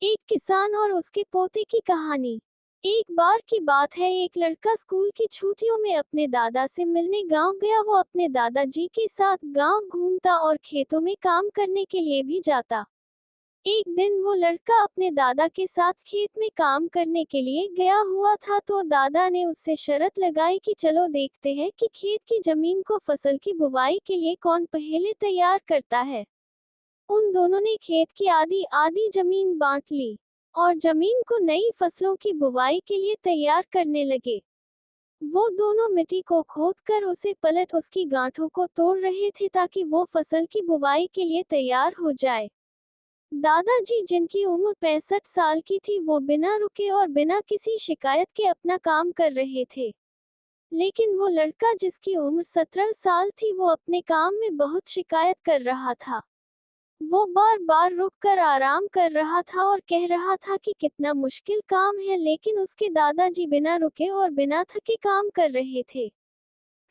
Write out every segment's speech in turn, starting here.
एक किसान और उसके पोते की कहानी। एक बार की बात है, एक लड़का स्कूल की छुट्टियों में अपने दादा से मिलने गांव गया। वो अपने दादाजी के साथ गांव घूमता और खेतों में काम करने के लिए भी जाता। एक दिन वो लड़का अपने दादा के साथ खेत में काम करने के लिए गया हुआ था, तो दादा ने उससे शर्त लगाई कि चलो देखते हैं कि खेत की जमीन को फसल की बुवाई के लिए कौन पहले तैयार करता है। उन दोनों ने खेत की आधी आधी जमीन बांट ली और जमीन को नई फसलों की बुवाई के लिए तैयार करने लगे। वो दोनों मिट्टी को खोदकर उसे पलट उसकी गांठों को तोड़ रहे थे ताकि वो फसल की बुवाई के लिए तैयार हो जाए। दादाजी, जिनकी उम्र 65 साल की थी, वो बिना रुके और बिना किसी शिकायत के अपना काम कर रहे थे। लेकिन वो लड़का, जिसकी उम्र 17 साल थी, वो अपने काम में बहुत शिकायत कर रहा था। वो बार-बार रुककर आराम कर रहा था और कह रहा था कि कितना मुश्किल काम है, लेकिन उसके दादाजी बिना रुके और बिना थके काम कर रहे थे।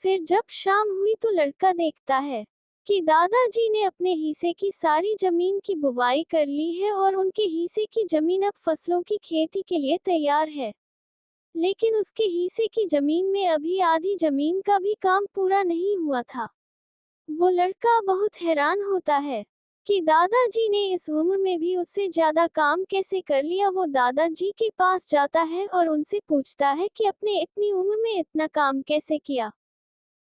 फिर जब शाम हुई तो लड़का देखता है कि दादाजी ने अपने हिस्से की सारी जमीन की बुवाई कर ली है और उनके हिस्से की जमीन अब फसलों की खेती के लिए तैयार है। लेकिन उसके हिस्से की जमीन में अभी आधी जमीन का भी काम पूरा नहीं हुआ था। वो लड़का बहुत हैरान होता है कि दादाजी ने इस उम्र में भी उससे ज्यादा काम कैसे कर लिया। वो दादाजी के पास जाता है और उनसे पूछता है कि अपने इतनी उम्र में इतना काम कैसे किया।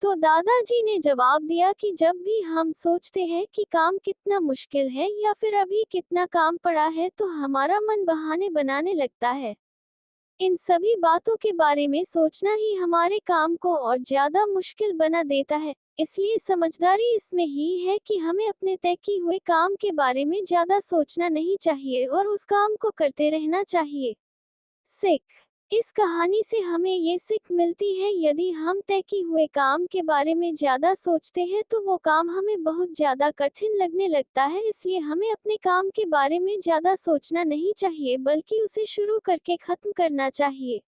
तो दादाजी ने जवाब दिया कि जब भी हम सोचते हैं कि काम कितना मुश्किल है या फिर अभी कितना काम पड़ा है, तो हमारा मन बहाने बनाने लगता है। इन सभी बातों के बारे में सोचना ही हमारे काम को और ज्यादा मुश्किल बना देता है। इसलिए समझदारी इसमें ही है कि हमें अपने तय किए हुए काम के बारे में ज्यादा सोचना नहीं चाहिए और उस काम को करते रहना चाहिए। सीख। इस कहानी से हमें ये सीख मिलती है, यदि हम तय किए हुए काम के बारे में ज्यादा सोचते हैं तो वो काम हमें बहुत ज्यादा कठिन लगने लगता है। इसलिए हमें अपने काम के बारे में ज्यादा सोचना नहीं चाहिए, बल्कि उसे शुरू करके खत्म करना चाहिए।